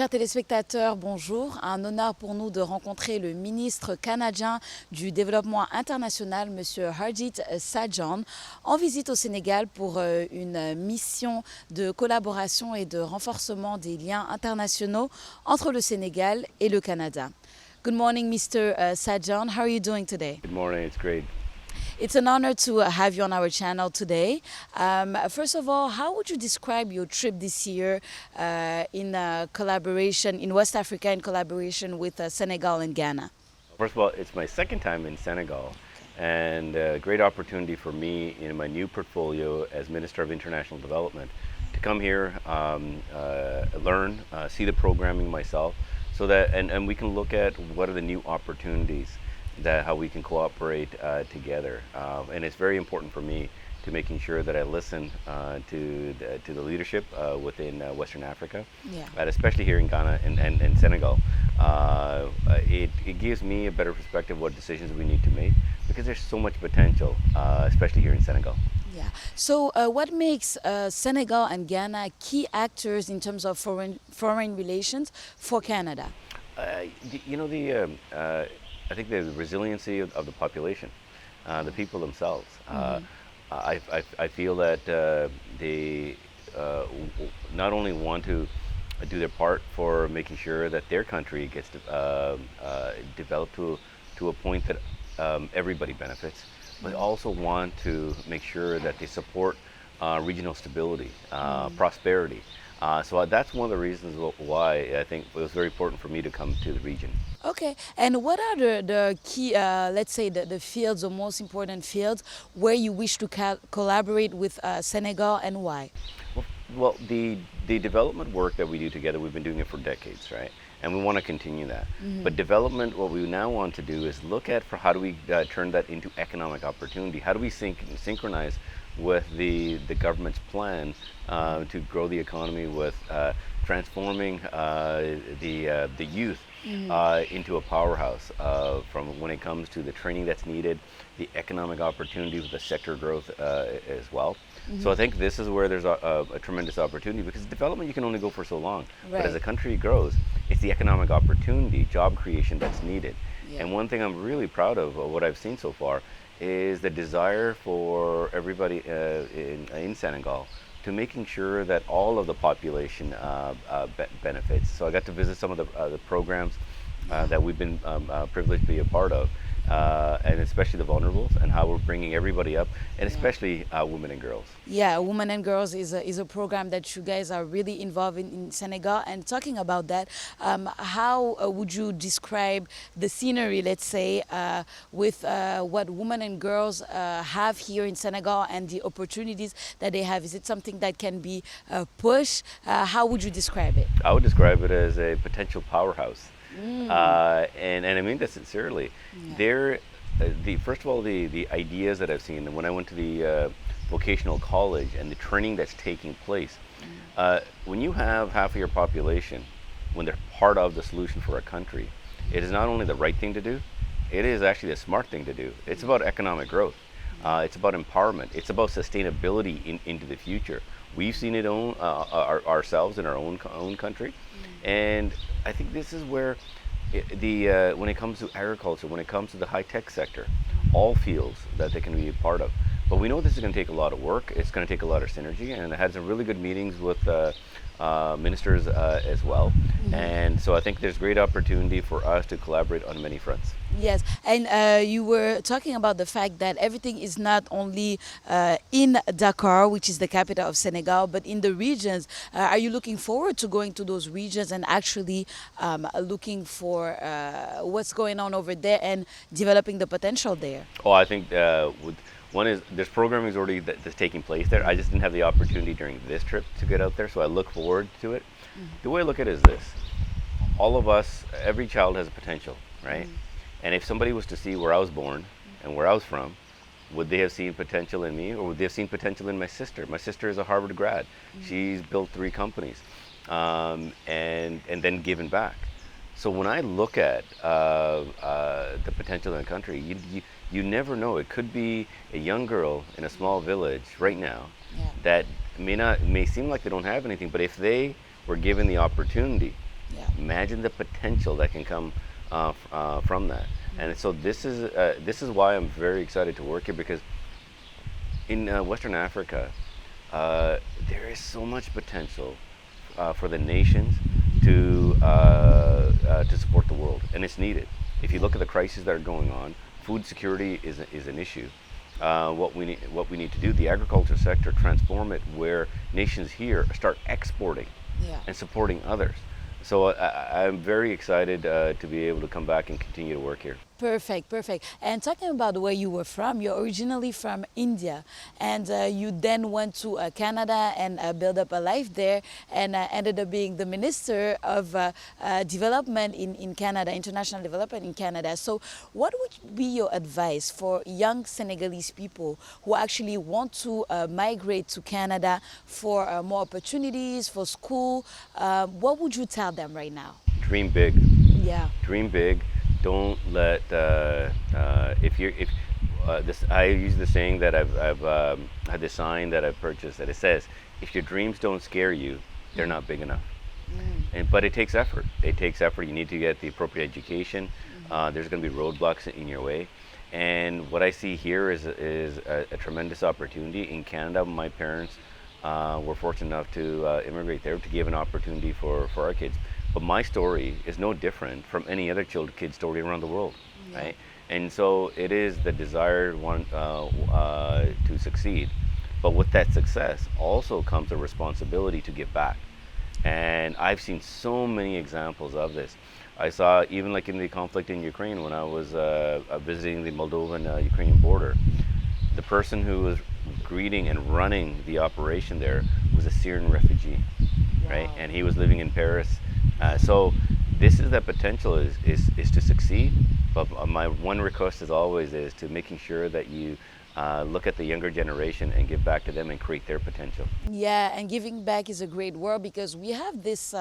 Chers téléspectateurs, bonjour. Un honneur pour nous de rencontrer le ministre canadien du Développement international, M. HARJIT SAJJAN, en visite au Sénégal pour une mission de collaboration et de renforcement des liens internationaux entre le Sénégal et le Canada. Good morning, Mr. SAJJAN. How are you doing today? Good morning, it's great. It's an honor to have you on our channel today. First of all, how would you describe your trip this year in collaboration in West Africa in collaboration with Senegal and Ghana? First of all, it's my second time in Senegal and a great opportunity for me in my new portfolio as Minister of International Development to come here, learn, see the programming myself, so that and we can look at what are the new opportunities that how we can cooperate together, and it's very important for me to making sure that I listen to the leadership within Western Africa, and especially here in Ghana and Senegal. It gives me a better perspective of what decisions we need to make because there's so much potential, especially here in Senegal. Yeah. So, what makes Senegal and Ghana key actors in terms of foreign relations for Canada? I think the resiliency of the population, the people themselves. I feel that they not only want to do their part for making sure that their country gets developed to a point that everybody benefits, but also want to make sure that they support regional stability, prosperity. So that's one of the reasons why I think it was very important for me to come to the region. Okay, and what are the key, let's say, the fields, the most important fields where you wish to collaborate with Senegal, and why? Well, the development work that we do together, we've been doing it for decades, right? And we want to continue that. But development, what we now want to do is look at for how do we turn that into economic opportunity? How do we synchronize with the government's plan to grow the economy with transforming the youth into a powerhouse from when it comes to the training that's needed, the economic opportunities, the sector growth as well. So I think this is where there's a tremendous opportunity because development you can only go for so long. But as the country grows, it's the economic opportunity, job creation that's needed. And one thing I'm really proud of what I've seen so far is the desire for everybody in Senegal to making sure that all of the population benefits. So I got to visit some of the programs that we've been privileged to be a part of, and especially the vulnerables and how we're bringing everybody up, and especially women and girls. Yeah, Women and Girls is a program that you guys are really involved in Senegal. And talking about that, how would you describe the scenery, let's say, with what women and girls have here in Senegal and the opportunities that they have? Is it something that can be pushed? How would you describe it? I would describe it as a potential powerhouse. And I mean that sincerely. First of all, the ideas that I've seen, and when I went to the vocational college and the training that's taking place, when you have half of your population, when they're part of the solution for a country, it is not only the right thing to do, it is actually the smart thing to do. It's about economic growth. It's about empowerment. It's about sustainability into the future. We've seen it ourselves in our own country, and I think this is where when it comes to agriculture, when it comes to the high-tech sector, all fields that they can be a part of. But we know this is going to take a lot of work. It's going to take a lot of synergy, and I had some really good meetings with ministers as well. And so I think there's great opportunity for us to collaborate on many fronts. Yes, and you were talking about the fact that everything is not only in Dakar, which is the capital of Senegal, but in the regions. Are you looking forward to going to those regions and actually looking for what's going on over there and developing the potential there? Oh, I think one is there's programming already that's taking place there. I just didn't have the opportunity during this trip to get out there, so I look forward to it. The way I look at it is this: all of us, every child has a potential, right? And if somebody was to see where I was born and where I was from, would they have seen potential in me, or would they have seen potential in my sister? My sister is a Harvard grad. She's built 3 companies, and then given back. So when I look at the potential in the country, you never know. It could be a young girl in a small village right now that may seem like they don't have anything, but if they were given the opportunity Yeah. Imagine the potential that can come from that. And so this is why I'm very excited to work here, because in Western Africa, there is so much potential for the nations to support the world, and it's needed. If you look at the crises that are going on, food security is an issue. What we need to do, the agriculture sector, transform it where nations here start exporting Yeah. and supporting others. So I'm very excited to be able to come back and continue to work here. Perfect, perfect. And talking about where you were from, you're originally from India, and you then went to Canada and built up a life there, and ended up being the Minister of Development in Canada, International Development in Canada. So what would be your advice for young Senegalese people who actually want to migrate to Canada for more opportunities, for school? What would you tell them right now? Dream big. Yeah. Dream big. Don't let this. I use the saying that I've had this sign that I've purchased that it says, "If your dreams don't scare you, they're not big enough." But it takes effort. It takes effort. You need to get the appropriate education. There's going to be roadblocks in your way. And what I see here is a tremendous opportunity. In Canada, my parents were fortunate enough to immigrate there to give an opportunity for our kids. But my story is no different from any other kid story around the world, right? And so it is the desired one to succeed. But with that success also comes a responsibility to give back. And I've seen so many examples of this. I saw even like in the conflict in Ukraine when I was visiting the Moldovan-Ukrainian border, the person who was greeting and running the operation there was a Syrian refugee, right? And he was living in Paris. So this is the potential is to succeed, but my one request as always is to making sure that you look at the younger generation and give back to them and create their potential. Yeah, and giving back is a great word, because we have this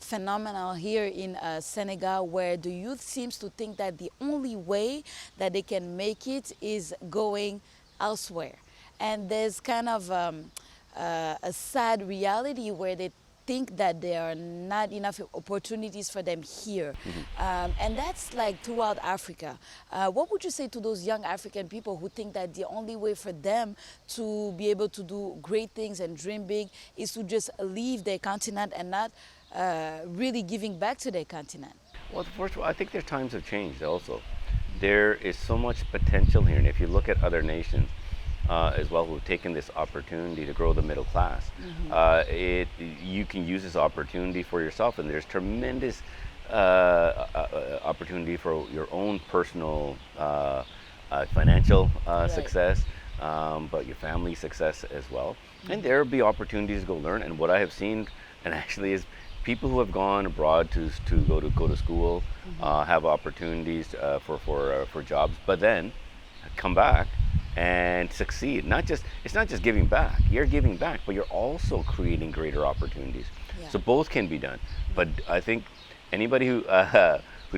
phenomenon here in Senegal where the youth seems to think that the only way that they can make it is going elsewhere. And there's kind of a sad reality where they think that there are not enough opportunities for them here. And that's like throughout Africa. What would you say to those young African people who think that the only way for them to be able to do great things and dream big is to just leave their continent and not really giving back to their continent? Well, first of all, I think their times have changed also. There is so much potential here, and if you look at other nations, as well, who've taken this opportunity to grow the middle class. You can use this opportunity for yourself, and there's tremendous opportunity for your own personal financial success, but your family success as well. And there will be opportunities to go learn. And what I have seen, and actually, is people who have gone abroad to go to school have opportunities for jobs, but then come back and succeed. It's not just giving back. You're giving back, but you're also creating greater opportunities. So both can be done. But I think anybody who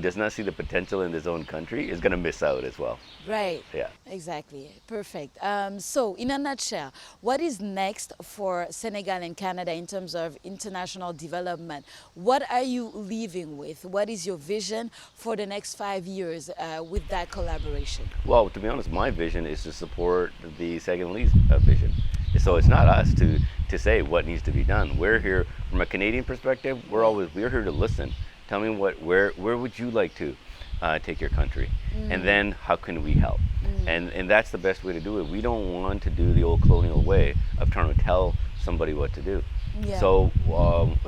does not see the potential in his own country is going to miss out as well. Right. Yeah. Exactly. Perfect. So in a nutshell, what is next for Senegal and Canada in terms of international development? What are you leaving with? What is your vision for the next 5 years with that collaboration? Well, to be honest, my vision is to support the Senegalese vision. So it's not us to say what needs to be done. We're here from a Canadian perspective. We're here to listen. Tell me where would you like to take your country, and then how can we help? And that's the best way to do it. We don't want to do the old colonial way of trying to tell somebody what to do. So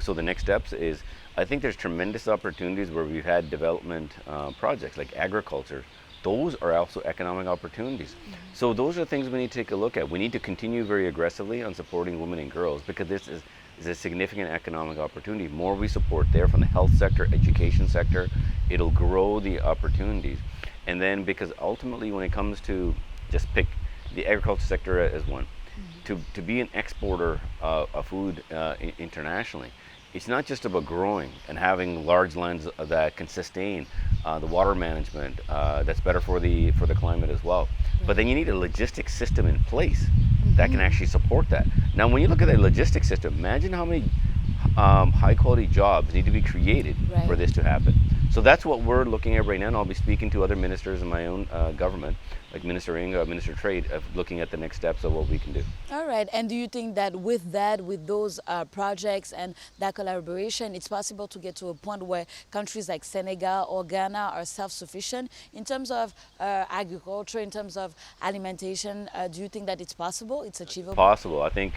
the next steps is, I think there's tremendous opportunities where we've had development projects like agriculture. Those are also economic opportunities. So those are things we need to take a look at. We need to continue very aggressively on supporting women and girls, because this is a significant economic opportunity. The more we support there from the health sector, education sector, it'll grow the opportunities. And then, because ultimately when it comes to, just pick the agriculture sector as one, to be an exporter of food internationally, it's not just about growing and having large lands that can sustain the water management that's better for the climate as well. But then you need a logistics system in place that can actually support that. Now, when you look at the logistics system, imagine high quality jobs need to be created Right. for this to happen. So that's what we're looking at right now, and I'll be speaking to other ministers in my own government, like Minister Inga, Minister Trade, of looking at the next steps of what we can do. All right. And do you think that with that, with those projects and that collaboration, it's possible to get to a point where countries like Senegal or Ghana are self-sufficient in terms of agriculture, in terms of alimentation? Do you think that it's possible? It's achievable? Possible. I think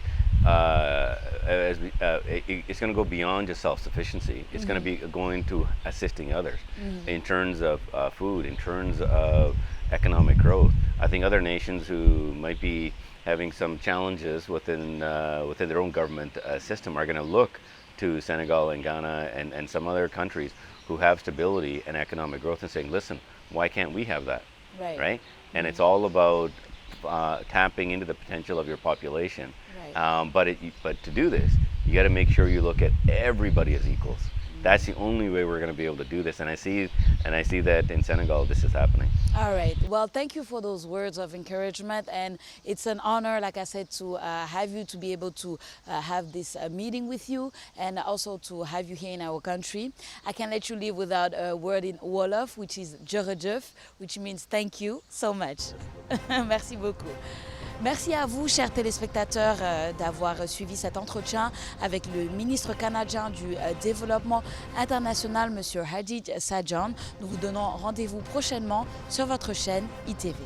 it's going to go beyond just self-sufficiency. It's going to be going to assisting others in terms of food, in terms of economic growth. I think other nations who might be having some challenges within their own government system are going to look to Senegal and Ghana and some other countries who have stability and economic growth and saying, listen, why can't we have that? Right. And it's all about tapping into the potential of your population. Right. But to do this, you got to make sure you look at everybody as equals. That's the only way we're going to be able to do this. And I see that in Senegal, this is happening. All right. Well, thank you for those words of encouragement. And it's an honor, like I said, to have you to be able to have this meeting with you and also to have you here in our country. I can let you leave without a word in Wolof, which is Rejoignez, which means thank you so much. Merci beaucoup. Merci à vous, chers téléspectateurs, d'avoir suivi cet entretien avec le ministre canadien du Développement international, M. HARJIT SAJJAN. Nous vous donnons rendez-vous prochainement sur votre chaîne ITV.